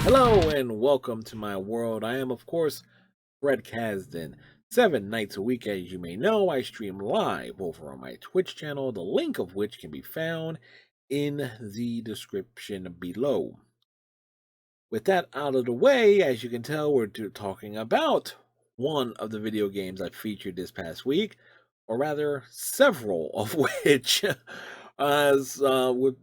Hello and welcome to my world. I am, of course, Fred Kasdan. 7 nights a week, as you may know, I stream live over on my Twitch channel, the link of which can be found in the description below. With that out of the way, as you can tell, we're talking about one of the video games I featured this past week, or rather, several of which. As with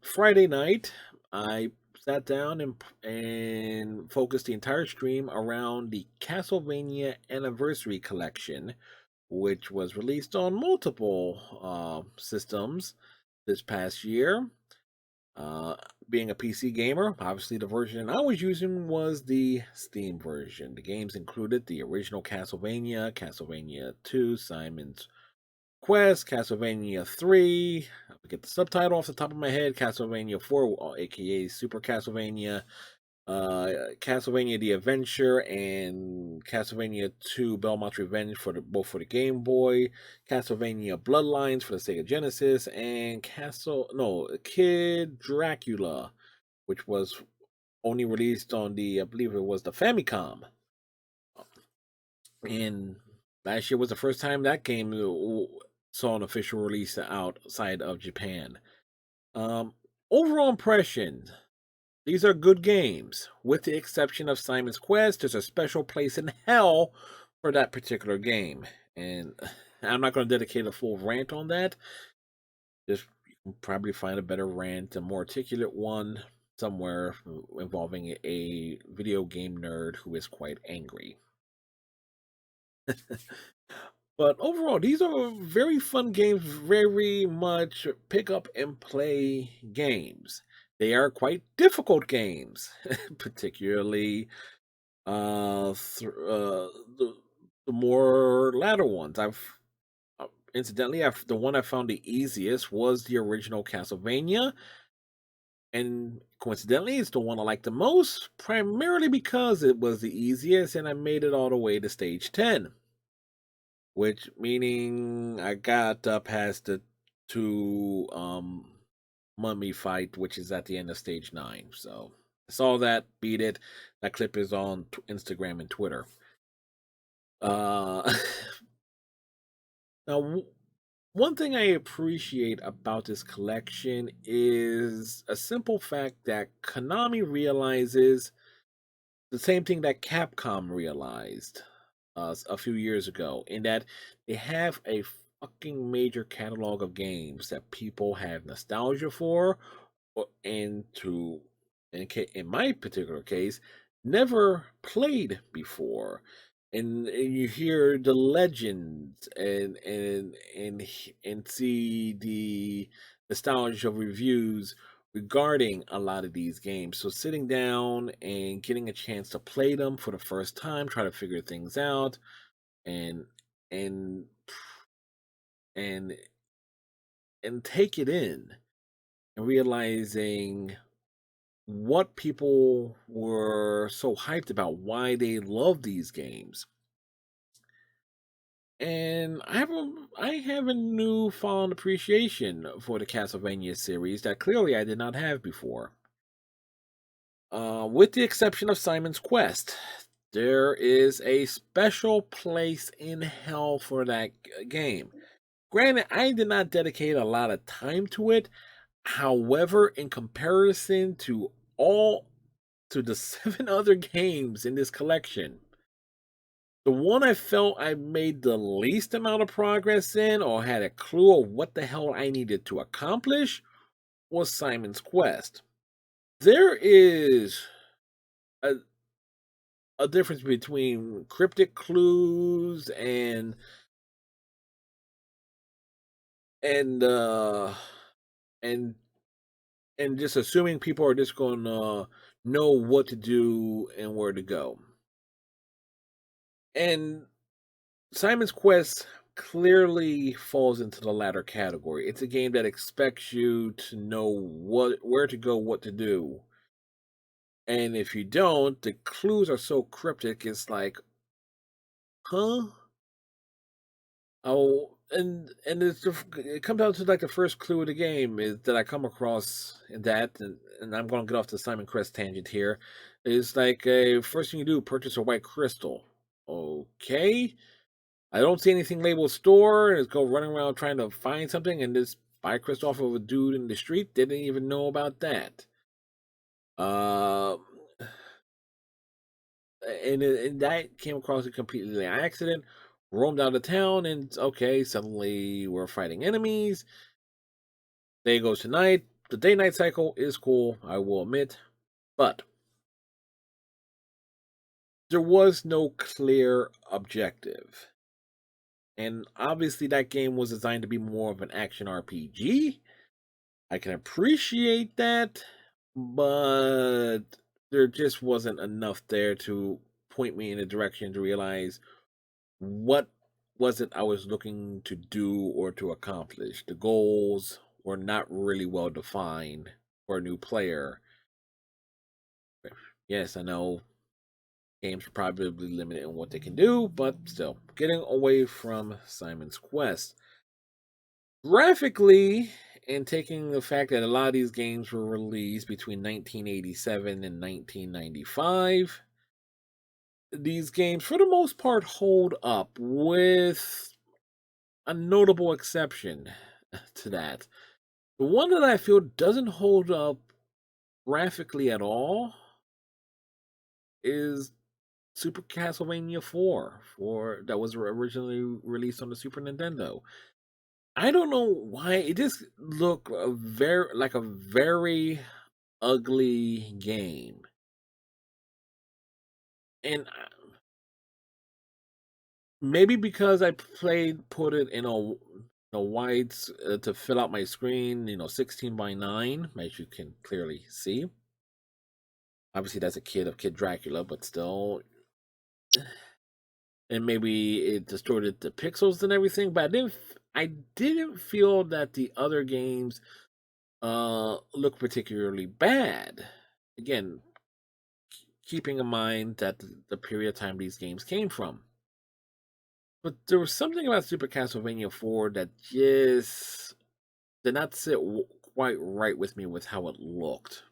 Friday night, I sat down and focused the entire stream around the CastleVania Anniversary Collection, which was released on multiple systems this past year. Uh, Being a PC gamer, obviously the version I was using was the Steam version. The games included the original Castlevania, Castlevania 2, Simon's Quest, Castlevania 3. I get the subtitle off the top of my head. Castlevania 4, aka Super Castlevania. Castlevania The Adventure and Castlevania 2 Belmont's Revenge for both for the Game Boy, Castlevania Bloodlines for the Sega Genesis, and Kid Dracula, which was only released on the I believe it was the Famicom. And last year was the first time that game saw an official release outside of Japan. Um, Overall impression, these are good games. With the exception of Simon's Quest, there's a special place in hell for that particular game. And I'm not going to dedicate a full rant on that. Just you can probably find a better rant, a more articulate one somewhere involving a video game nerd who is quite angry. But overall, these are very fun games, very much pick up and play games. They are quite difficult games, particularly the more latter ones. Incidentally, the one I found the easiest was the original Castlevania, and coincidentally, it's the one I like the most, primarily because it was the easiest, and I made it all the way to stage 10. Which meaning I got past the two mummy fight, which is at the end of stage 9. So I saw that, beat it. That clip is on Instagram and Twitter. Uh, now, one thing I appreciate about this collection is a simple fact that Konami realizes the same thing that Capcom realized a few years ago, in that they have a fucking major catalog of games that people have nostalgia for, and in my particular case, never played before. And you hear the legends and see the nostalgia reviews regarding a lot of these games. So sitting down and getting a chance to play them for the first time, try to figure things out, and and and and take it in, and realizing what people were so hyped about, why they love these games. And I have a newfound appreciation for the Castlevania series that clearly I did not have before. With the exception of Simon's Quest, there is a special place in hell for that game. Granted, I did not dedicate a lot of time to it. However, in comparison to the 7 other games in this collection, the one I felt I made the least amount of progress in, or had a clue of what the hell I needed to accomplish, was Simon's Quest. There is a, a difference between cryptic clues and uh and and just assuming people are just going to know what to do and where to go. And Simon's Quest clearly falls into the latter category. It's a game that expects you to know where to go, what to do. And if you don't, the clues are so cryptic, it's like, huh? Oh, it comes down to like the first clue of the game is that I come across in that, and I'm going to get off the Simon Crest tangent here. Is like a first thing you do, purchase a white crystal. Okay, I don't see anything labeled store. Let's go running around trying to find something, and just buy a crystal off of a dude in the street. Didn't even know about that. Um, and that came across it completely by accident. Roamed out of town, and okay, suddenly we're fighting enemies. Day goes to night. The day night cycle is cool, I will admit, but there was no clear objective. And obviously, that game was designed to be more of an action RPG. I can appreciate that, but there just wasn't enough there to point me in a direction to realize what was it I was looking to do or to accomplish. The goals were not really well defined for a new player. Yes, I know games are probably limited in what they can do, but still, getting away from Simon's Quest. Graphically, and taking the fact that a lot of these games were released between 1987 and 1995, these games, for the most part, hold up, with a notable exception to that. The one that I feel doesn't hold up graphically at all is Super Castlevania 4 for that was originally released on the Super Nintendo. I don't know why it just looked a very ugly game. And maybe because I put it in a wide to fill out my screen, 16 by 9, as you can clearly see. Obviously that's a kid of Kid Dracula, but still, and maybe it distorted the pixels and everything, but I didn't feel that the other games look particularly bad. Again, keeping in mind that the period of time these games came from. But there was something about Super Castlevania 4 that just did not sit quite right with me with how it looked.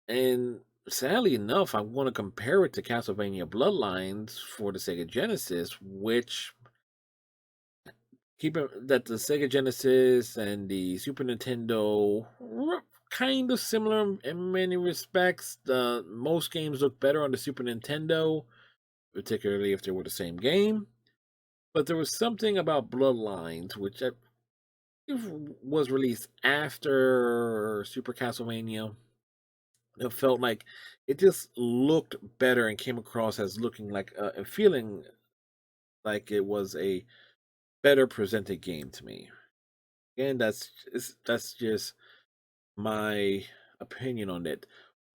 And sadly enough, I want to compare it to Castlevania Bloodlines for the Sega Genesis, which keep it that the Sega Genesis and the Super Nintendo were kind of similar in many respects. The most games look better on the Super Nintendo, particularly if they were the same game. But there was something about Bloodlines, which was released after Super Castlevania. It felt like it just looked better and came across as looking like and feeling like it was a better presented game to me. And that's just my opinion on it.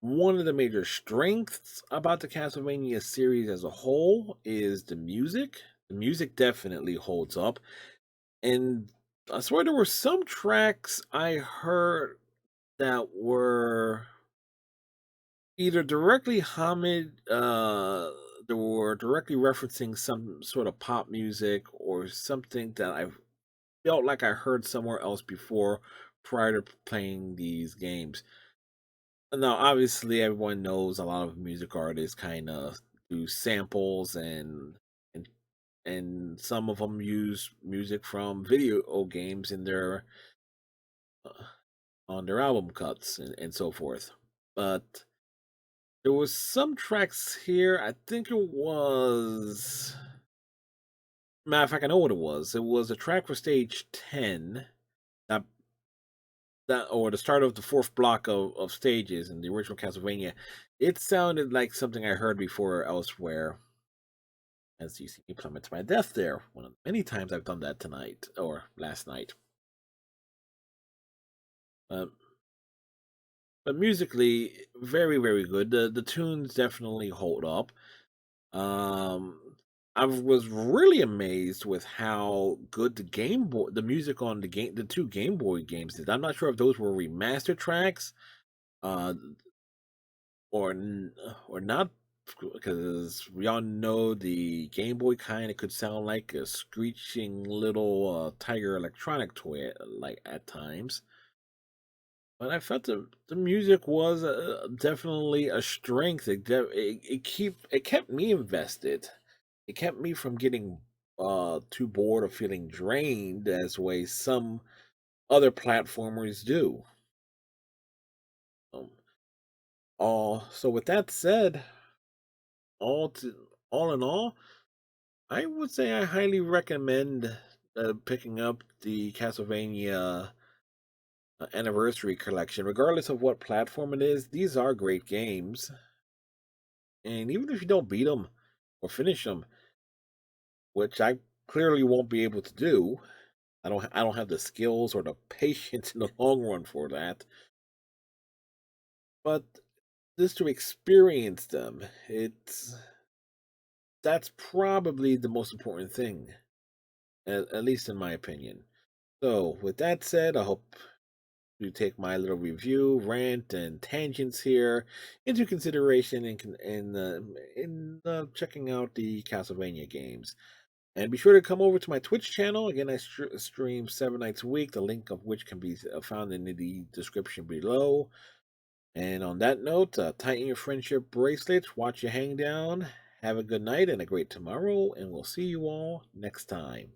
One of the major strengths about the Castlevania series as a whole is the music. The music definitely holds up. And I swear there were some tracks I heard that were either directly homage, they were directly referencing some sort of pop music or something that I felt like I heard somewhere else before prior to playing these games. Now, obviously, everyone knows a lot of music artists kind of do samples and and some of them use music from video games in their uh, on their album cuts and so forth. But there was some tracks here. I think it was. Matter of fact, I know what it was. It was a track for stage 10. That or the start of the fourth block of stages in the original Castlevania. It sounded like something I heard before elsewhere. As you see me plummet to my death there. One of the many times I've done that tonight or last night. Um, but musically, very very good. The tunes definitely hold up. Um, I was really amazed with how good the music on the two Game Boy games did. I'm not sure if those were remastered tracks, uh, or not. because we all know the Game Boy kind of could sound like a screeching little Tiger electronic toy, like at times. But I felt the music was definitely a strength. It kept me invested. It kept me from getting too bored or feeling drained, as way some other platformers do. Um, all so with that said, all in all, I would say I highly recommend picking up the CastleVania Anniversary Collection, regardless of what platform it is. These are great games, and even if you don't beat them or finish them, which I clearly won't be able to do, I don't have the skills or the patience in the long run for that. But just to experience them, that's probably the most important thing, at least in my opinion. So, with that said, I hope you take my little review, rant, and tangents here into consideration in checking out the Castlevania games. And be sure to come over to my Twitch channel. Again, I stream 7 nights a week, the link of which can be found in the description below. And on that note, tighten your friendship bracelets, watch your hang down, have a good night and a great tomorrow, and we'll see you all next time.